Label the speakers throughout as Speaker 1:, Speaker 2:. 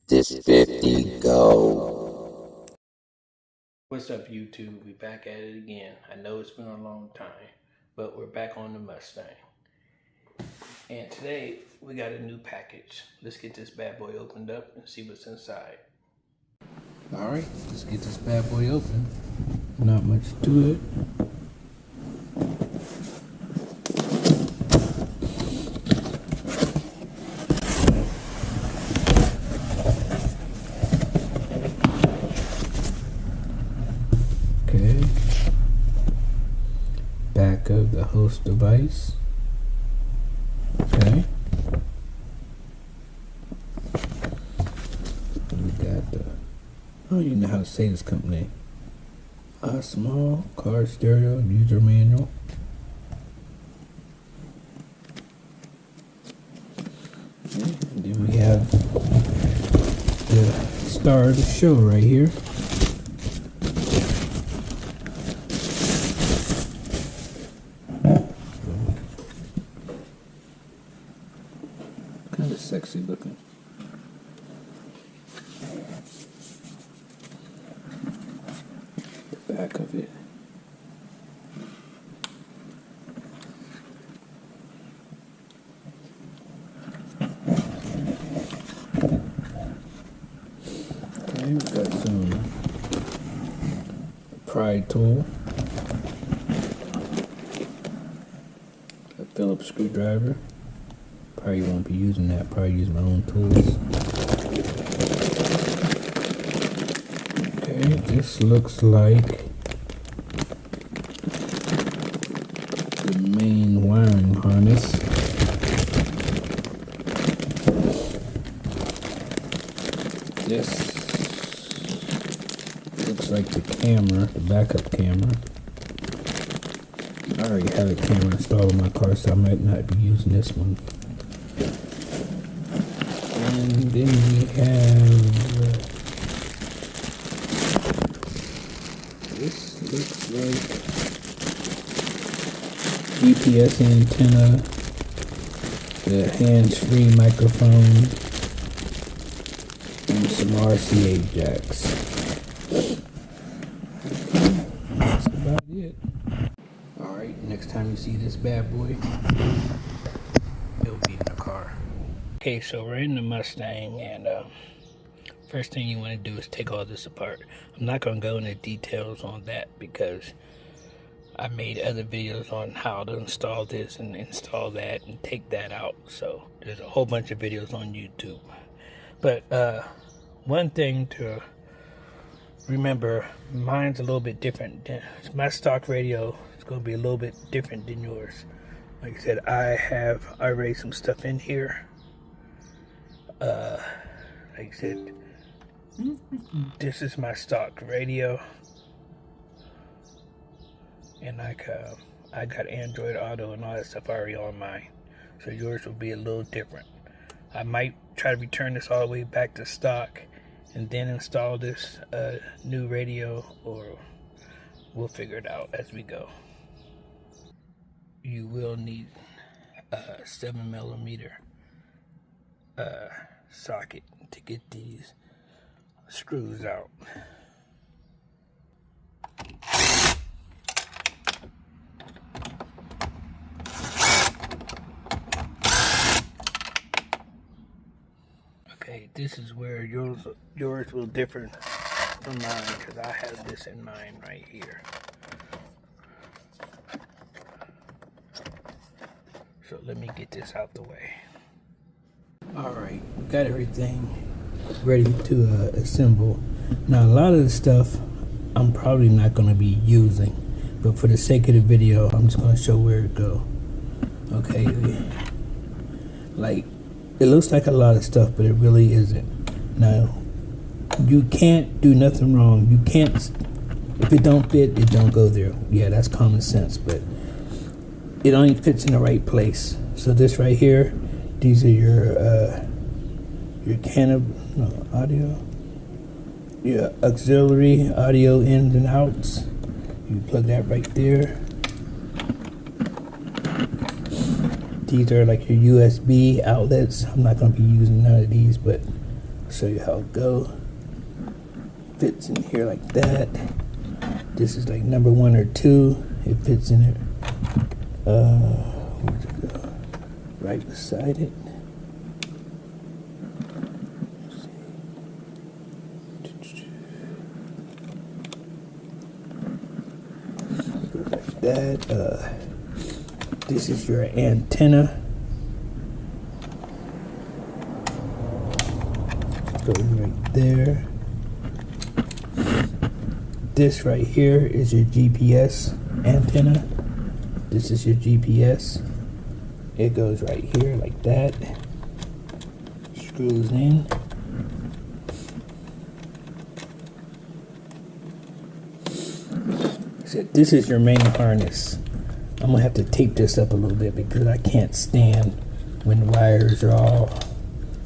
Speaker 1: This 50 go.
Speaker 2: What's up, YouTube? We back at it again. I know it's been a long time, but we're back on the Mustang. And today we got a new package. Let's get this bad boy opened up and see what's inside. Alright, let's get this bad boy open. Not much to it. Okay. Back of the host device. Okay. We got the, I don't even know how to say this company. OseMall Car Stereo user manual. Okay. And then we have the star of the show right here. Kind of sexy looking. The back of it. Okay, we got some pry tool. A Phillips screwdriver. Probably won't be using that, probably use my own tools. Okay, this looks like the main wiring harness. This looks like the camera, the backup camera. I already have a camera installed in my car, so I might not be using this one. And then we have this looks like GPS antenna, the hands-free microphone, and some RCA jacks. That's about it. Alright, next time you see this bad boy, it'll be in the car. Okay, so we're in the Mustang, and first thing you want to do is take all this apart. I'm not going to go into details on that because I made other videos on how to install this and install that and take that out. So there's a whole bunch of videos on YouTube. But one thing to remember, mine's a little bit different. My stock radio is going to be a little bit different than yours. Like I said, I have already some stuff in here. Like I said, this is my stock radio, and I got Android Auto and all that stuff already on mine, so yours will be a little different. I might try to return this all the way back to stock and then install this new radio, or we'll figure it out as we go. You will need a 7mm socket to get these screws out. Okay, this is where yours will differ from mine, because I have this in mine right here. So let me get this out the way. Alright, got everything ready to assemble. Now, a lot of the stuff I'm probably not going to be using, but for the sake of the video, I'm just going to show where it go. Okay, like, it looks like a lot of stuff, but it really isn't. Now, you can't do nothing wrong. You can't, if it don't fit, it don't go there. Yeah, that's common sense, but it only fits in the right place. So this right here, these are your audio, your auxiliary audio ins and outs. You plug that right there. These are like your USB outlets. I'm not going to be using none of these, but show you how it go. Fits in here like that. This is like number 1 or 2. It fits in it. Where's it go? Right beside it. It goes like that. This is your antenna. Goes right there. This right here is your GPS antenna. This is your GPS. It goes right here like that. Screws in. So this is your main harness. I'm gonna have to tape this up a little bit because I can't stand when the wires are all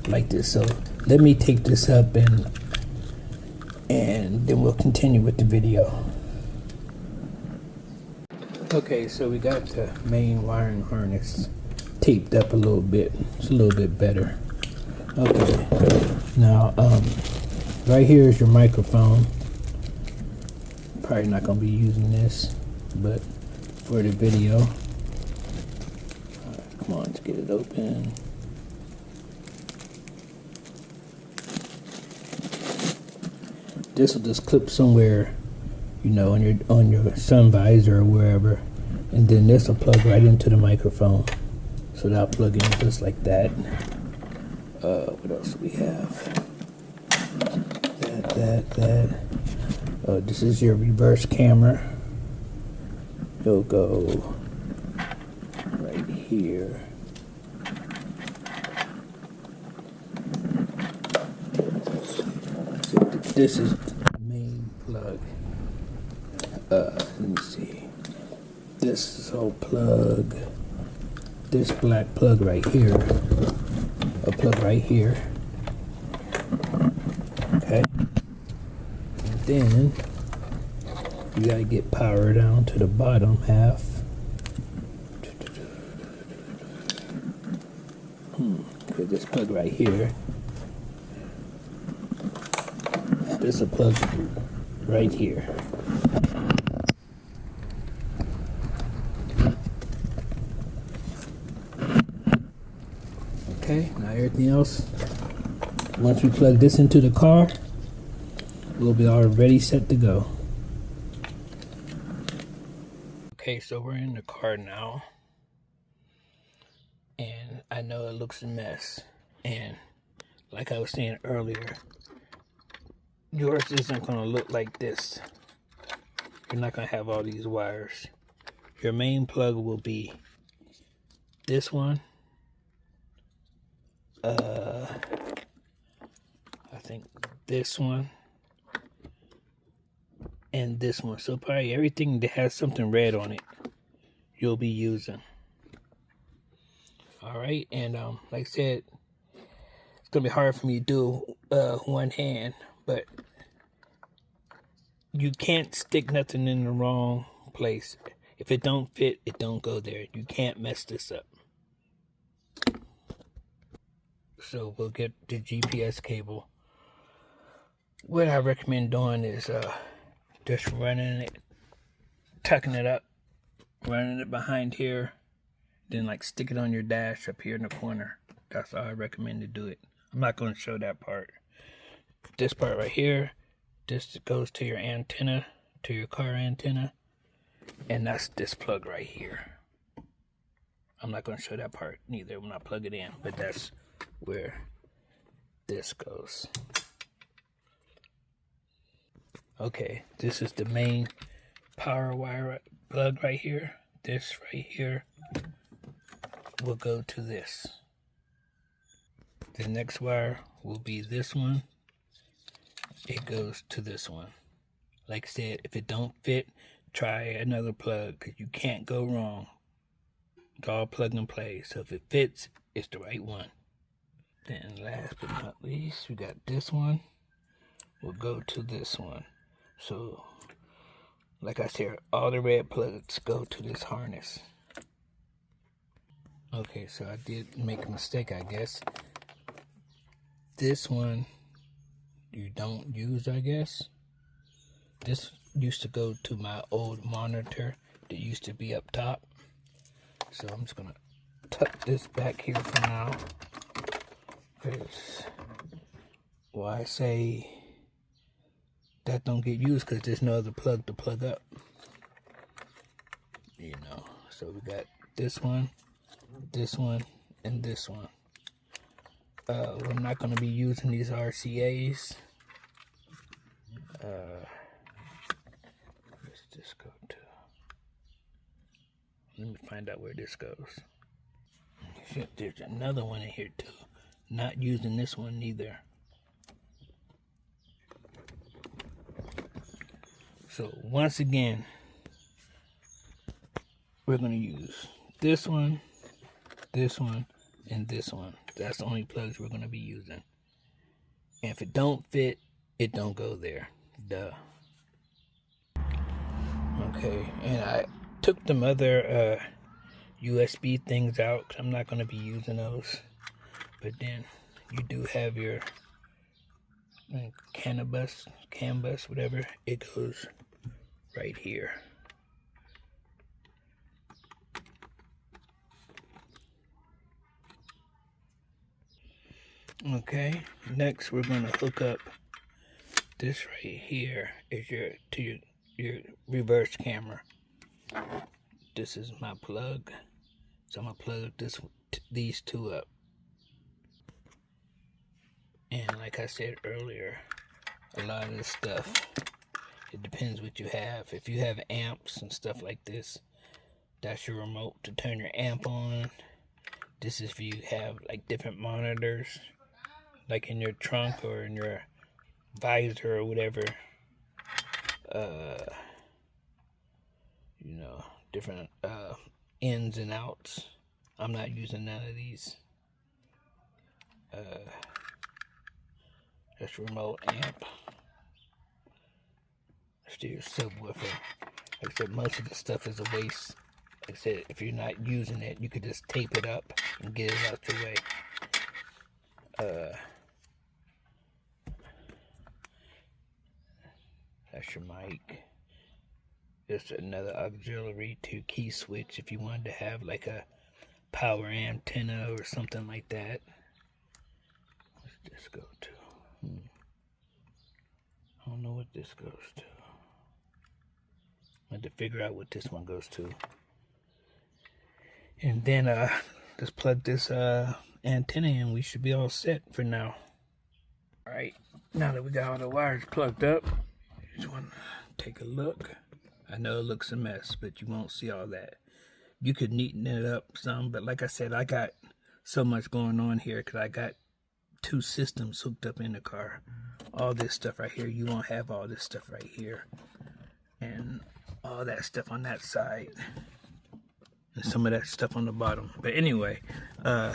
Speaker 2: like this. So let me tape this up and then we'll continue with the video. Okay, so we got the main wiring harness taped up a little bit. It's a little bit better. Okay, now right here is your microphone. Probably not gonna be using this, but for the video. Alright, come on, let's get it open. This will just clip somewhere, you know, on your sun visor or wherever, and then this will plug right into the microphone. So that'll plug in just like that. What else do we have? That. This is your reverse camera. It'll go right here. So this is the main plug. Let me see. This is all plug. This black plug right here. A plug right here. Okay. And then you gotta get power down to the bottom half. Okay, this plug right here. This is a plug right here. Okay, now everything else, once we plug this into the car, we'll be already set to go. Okay, so we're in the car now, and I know it looks a mess, and like I was saying earlier, yours isn't going to look like this. You're not going to have all these wires. Your main plug will be this one, I think this one, and this one. So probably everything that has something red on it, you'll be using. All right, and like I said, it's gonna be hard for me to do one hand, but you can't stick nothing in the wrong place. If it don't fit, it don't go there. You can't mess this up. So we'll get the GPS cable. What I recommend doing is just running it, tucking it up, running it behind here, then like stick it on your dash up here in the corner. That's how I recommend to do it. I'm not going to show that part. This part right here, this goes to your antenna, to your car antenna, and that's this plug right here. I'm not going to show that part neither when I plug it in, but that's where this goes. Okay, this is the main power wire plug right here. This right here will go to this. The next wire will be this one. It goes to this one. Like I said, if it don't fit, try another plug, because you can't go wrong. It's all plug and play. So if it fits, it's the right one. Then last but not least, we got this one. We'll go to this one. So, like I said, all the red plugs go to this harness. Okay, so I did make a mistake, I guess. This one you don't use, I guess. This used to go to my old monitor that used to be up top. So I'm just gonna tuck this back here for now. Because why I say that don't get used, because there's no other plug to plug up. You know, so we got this one, and this one. We're not going to be using these RCAs. Where's this go to? Let me find out where this goes. Shit, there's another one in here too. Not using this one either. So once again, we're going to use this one, and this one. That's the only plugs we're going to be using. And if it don't fit, it don't go there. Duh. Okay, and I took them other USB things out, 'cause I'm not going to be using those. But then you do have your CAN bus, whatever. It goes right here. Okay, next we're going to hook up this right here is your reverse camera. This is my plug, so I'm gonna plug these two up. And like I said earlier, a lot of this stuff, it depends what you have. If you have amps and stuff like this, that's your remote to turn your amp on. This is if you have like different monitors, like in your trunk or in your visor or whatever. You know, different ins and outs. I'm not using none of these. That's remote amp. Stereo subwoofer. Like I said, most of the stuff is a waste. Like I said, if you're not using it, you could just tape it up and get it out your way. That's your mic. Just another auxiliary to key switch if you wanted to have like a power antenna or something like that. What's this go to? I don't know what this goes to. I had to figure out what this one goes to. And then let's plug this antenna in. We should be all set for now. Alright, now that we got all the wires plugged up, just want to take a look. I know it looks a mess, but you won't see all that. You could neaten it up some, but like I said, I got so much going on here because I got 2 systems hooked up in the car. All this stuff right here, you won't have all this stuff right here. And all that stuff on that side. And some of that stuff on the bottom. But anyway, you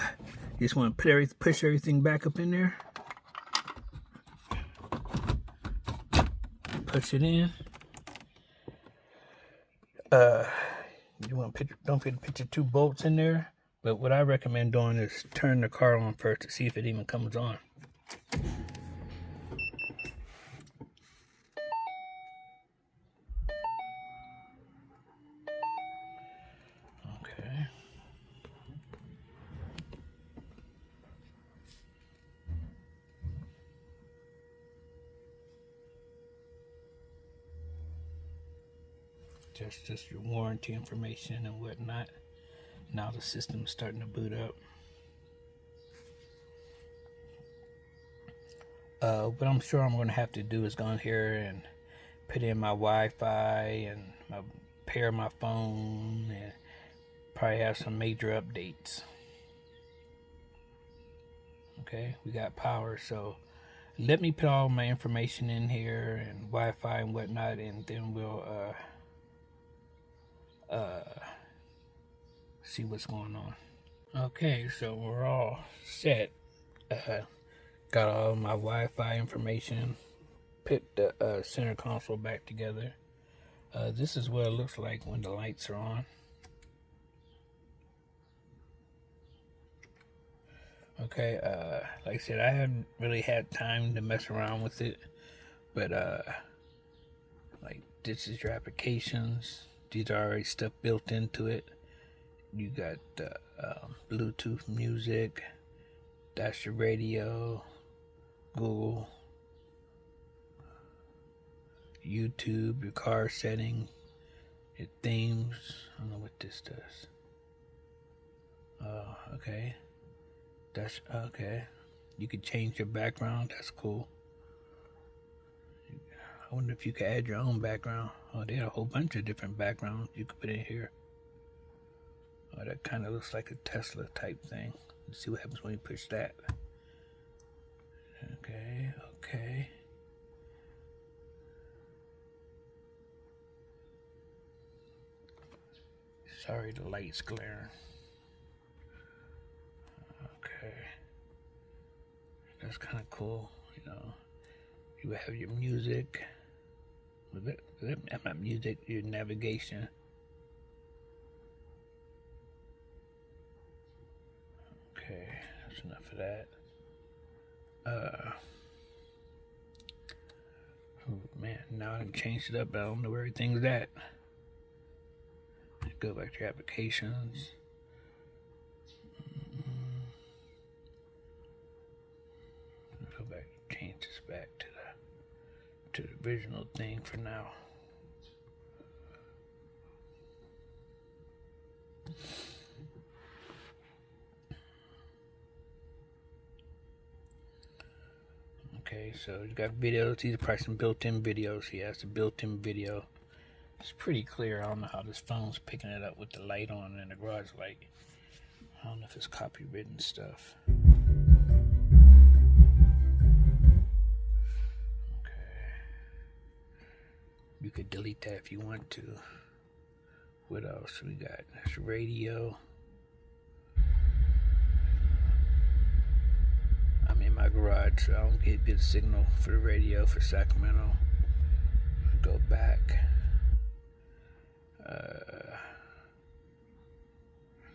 Speaker 2: just want to push everything back up in there. Push it in. You want to don't forget to put your 2 bolts in there. But what I recommend doing is turn the car on first to see if it even comes on. Okay. Just your warranty information and whatnot. Now the system's starting to boot up. What I'm sure I'm going to have to do is go in here and put in my Wi-Fi and pair my phone and probably have some major updates. Okay, we got power, so let me put all my information in here and Wi-Fi and whatnot, and then we'll see what's going on. Okay, so we're all set. Got all my Wi-Fi information, put the center console back together. This is what it looks like when the lights are on. Okay, like I said, I haven't really had time to mess around with it, but like this is your applications. These are already stuff built into it. You got Bluetooth music. That's your radio, Google, YouTube, your car setting, your themes. I don't know what this does. Oh, okay. That's okay. You can change your background. That's cool. I wonder if you could add your own background. Oh, they had a whole bunch of different backgrounds you could put in here. Oh, that kind of looks like a Tesla type thing. Let's see what happens when you push that. Okay, okay. Sorry, the light's glaring. Okay. That's kind of cool, you know. You have your music. Not music, your navigation. Okay, that's enough of that. Oh man, now I changed it up. I don't know where everything's at. Go back to your applications. Go back, change this back to the original thing for now. Okay, so you got videos. These are probably some built-in videos. He has the built-in video. It's pretty clear. I don't know how this phone's picking it up with the light on and the garage light. I don't know if it's copywritten stuff. Okay. You could delete that if you want to. What else we got? There's radio. I'm in my garage, so I don't get good signal for the radio for Sacramento. Go back.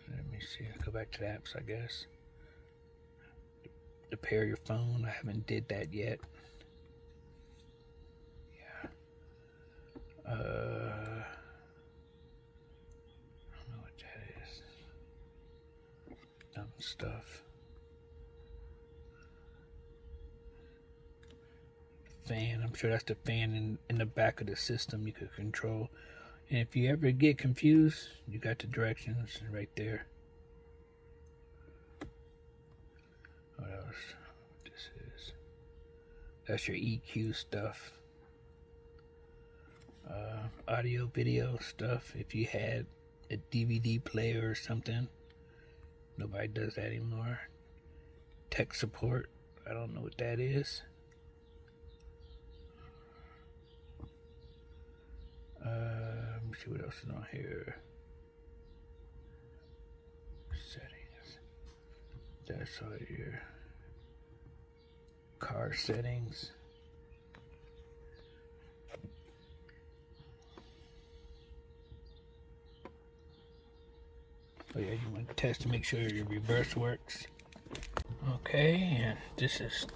Speaker 2: Let me see. Go back to the apps, I guess. To pair your phone. I haven't did that yet. Yeah. I don't know what that is. Dumb stuff. Fan. I'm sure that's the fan in the back of the system you could control. And if you ever get confused, you got the directions right there. What else? This is. That's your EQ stuff. Audio, video stuff. If you had a DVD player or something, nobody does that anymore. Tech support. I don't know what that is. Let me see what else is on here. Settings. That's all your car settings. Oh yeah, you want to test to make sure your reverse works. Okay, and this is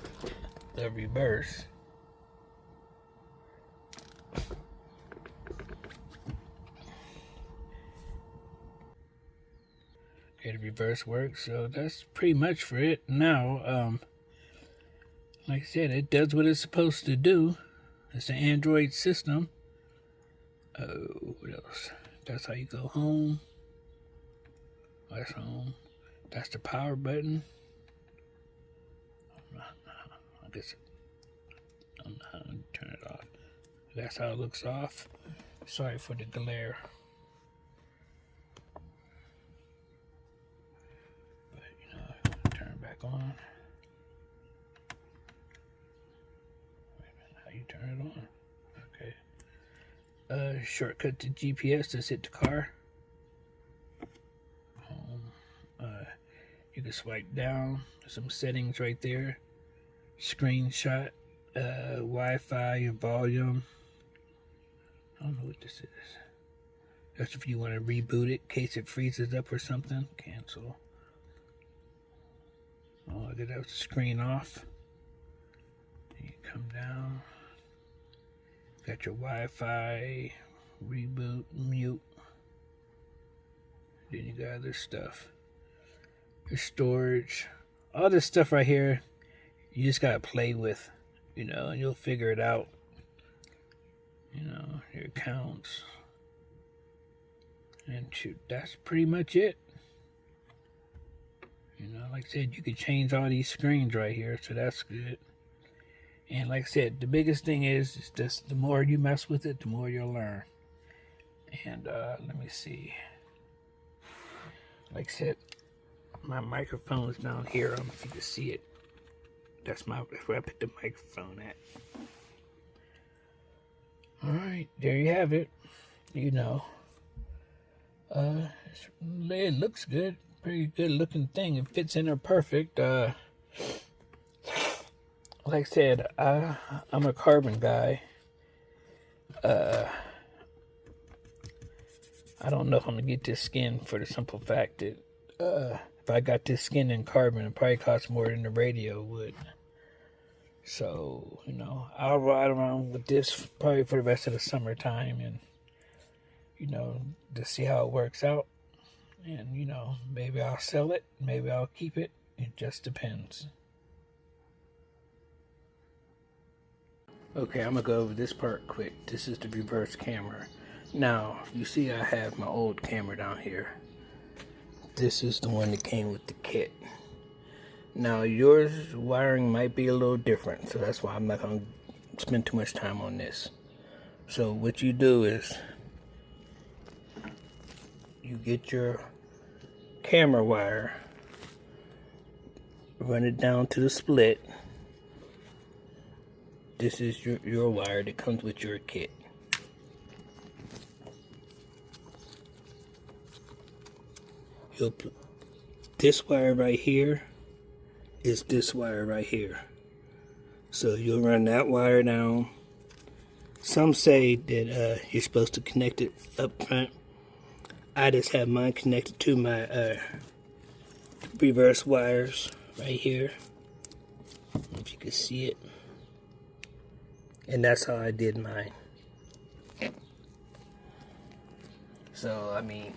Speaker 2: the reverse. Okay, the reverse works, so that's pretty much for it. Now, like I said, it does what it's supposed to do. It's an Android system. Oh, what else? That's how you go home. That's home. That's the power button. I guess I don't know how to turn it off. That's how it looks off. Sorry for the glare. But you know, turn it back on. Wait a minute, how you turn it on? Okay. Shortcut to GPS. Just hit the car. Home. You can swipe down. There's some settings right there. Screenshot. Wi-Fi, your volume. I don't know what this is. That's if you want to reboot it in case it freezes up or something. Cancel. Oh, get that screen off. You come down. Got your Wi-Fi, reboot, mute. Then you got other stuff. Your storage. All this stuff right here, you just gotta play with, and you'll figure it out. Your accounts. And shoot, that's pretty much it. Like I said, you could change all these screens right here, so that's good. And like I said, the biggest thing is just the more you mess with it, the more you'll learn. And let me see. Like I said, my microphone is down here. I don't know if you can see it. That's where I put the microphone at. All right, there you have it. It looks good. Pretty good looking thing. It fits in there perfect. Like I said, I'm a carbon guy. I don't know if I'm gonna get this skin for the simple fact that if I got this skin in carbon, it probably costs more than the radio would. So, I'll ride around with this probably for the rest of the summertime and, to see how it works out. And, maybe I'll sell it, maybe I'll keep it. It just depends. Okay, I'm gonna go over this part quick. This is the reverse camera. Now, you see I have my old camera down here. This is the one that came with the kit. Now, yours wiring might be a little different, so that's why I'm not gonna spend too much time on this. So what you do is you get your camera wire, run it down to the split. This is your wire that comes with your kit. You'll put this wire right here is this wire right here. So you'll run that wire down. Some say that you're supposed to connect it up front. I just have mine connected to my reverse wires right here. I don't know if you can see it. And that's how I did mine. So, I mean,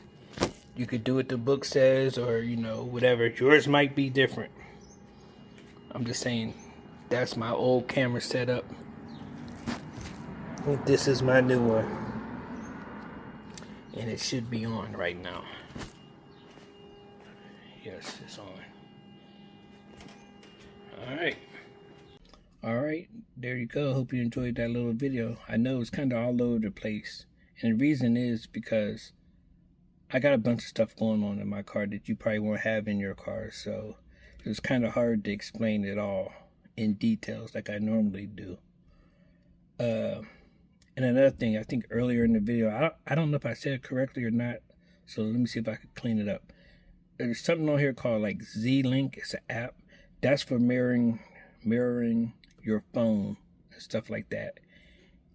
Speaker 2: you could do what the book says or, whatever. Yours might be different. I'm just saying, that's my old camera setup. This is my new one. And it should be on right now. Yes, it's on. Alright, there you go. Hope you enjoyed that little video. I know it's kind of all over the place. And the reason is because I got a bunch of stuff going on in my car that you probably won't have in your car. So it was kind of hard to explain it all in details like I normally do. And another thing, I think earlier in the video, I don't know if I said it correctly or not. So let me see if I can clean it up. There's something on here called like Z-Link. It's an app. That's for mirroring your phone and stuff like that.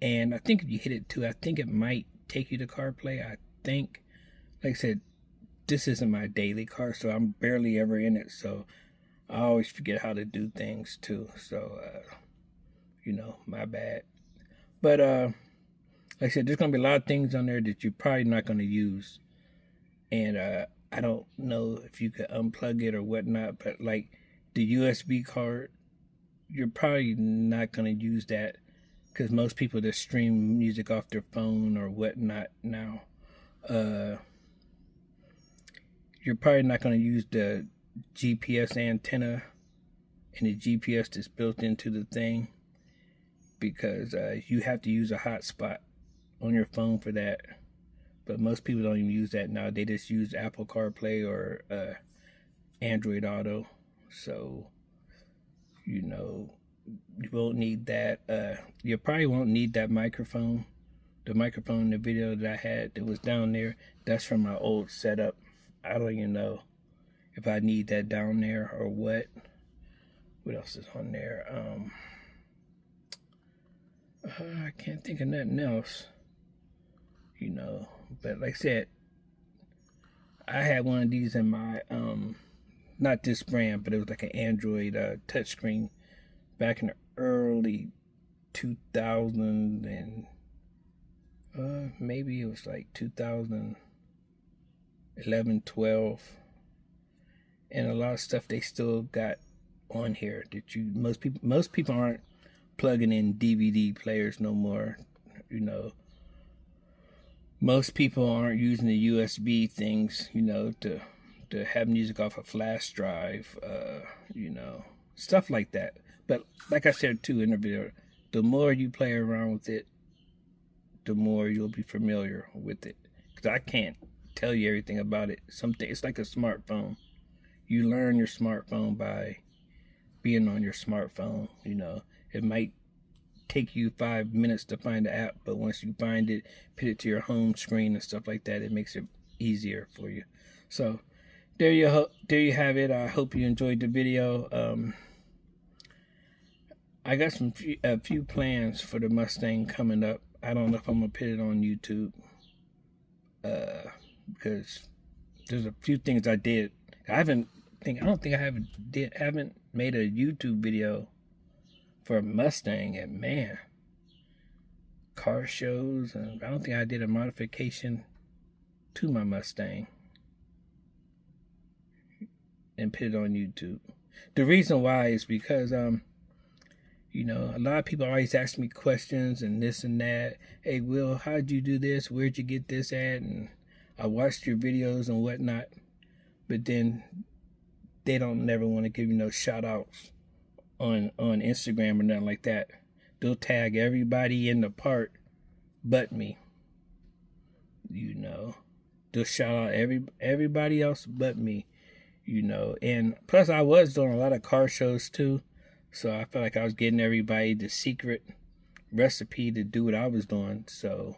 Speaker 2: And I think if you hit it too, I think it might take you to CarPlay. I think, like I said, this isn't my daily car, so I'm barely ever in it. So I always forget how to do things too. So, my bad. But, like I said, there's going to be a lot of things on there that you're probably not going to use. And I don't know if you could unplug it or whatnot, but like the USB card, you're probably not going to use that because most people just stream music off their phone or whatnot now. You're probably not going to use the GPS antenna and the GPS that's built into the thing because you have to use a hotspot on your phone for that. But most people don't even use that now. They just use Apple CarPlay or Android Auto. So, you won't need that. You probably won't need that microphone. The microphone in the video that I had that was down there, that's from my old setup. I don't even know if I need that down there or what. What else is on there? I can't think of nothing else. But like I said, I had one of these in my not this brand, but it was like an Android touchscreen back in the early 2000 and maybe it was like 2011, 12, and a lot of stuff they still got on here that most people aren't plugging in DVD players no more. You know, most people aren't using the USB things, you know, to have music off a flash drive, you know, stuff like that. But like I said too in the video, the more you play around with it, the more you'll be familiar with it. Because I can't tell you everything about it. It's like a smartphone. You learn your smartphone by being on your smartphone. You know, it might take you 5 minutes to find the app, but once you find it, put it to your home screen and stuff like that, it makes it easier for you. So there you have it. I hope you enjoyed the video. I got a few plans for the Mustang coming up. I don't know if I'm gonna put it on YouTube because there's a few things I did. I don't think I haven't made a YouTube video for a Mustang, and man, car shows, and I don't think I did a modification to my Mustang and put it on YouTube. The reason why is because you know, a lot of people always ask me questions and this and that. Hey, Will, how'd you do this? Where'd you get this at? And I watched your videos and whatnot, but then they don't never want to give you no shout outs on Instagram or nothing like that. They'll tag everybody in the part but me. You know, they'll shout out everybody else but me. You know, and plus I was doing a lot of car shows too. So I felt like I was getting everybody the secret recipe to do what I was doing. So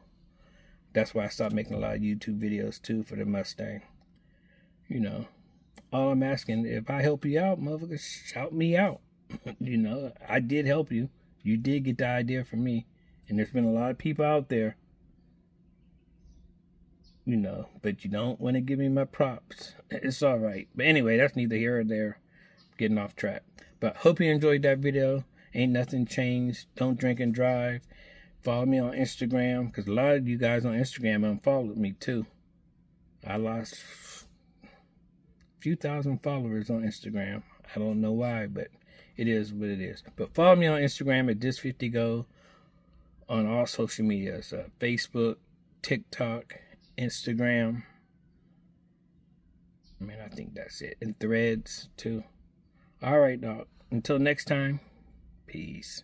Speaker 2: that's why I stopped making a lot of YouTube videos too for the Mustang. You know, all I'm asking, if I help you out, motherfuckers, shout me out. You know, I did help you. You did get the idea from me. And there's been a lot of people out there, you know, but you don't want to give me my props. It's all right. But anyway, that's neither here or there. Getting off track. But hope you enjoyed that video. Ain't nothing changed. Don't drink and drive. Follow me on Instagram, because a lot of you guys on Instagram unfollowed me too. I lost a few thousand followers on Instagram. I don't know why, but it is what it is. But follow me on Instagram at this50go on all social medias. Facebook, TikTok, Instagram. I mean, I think that's it. And Threads too. All right, dog. Until next time, peace.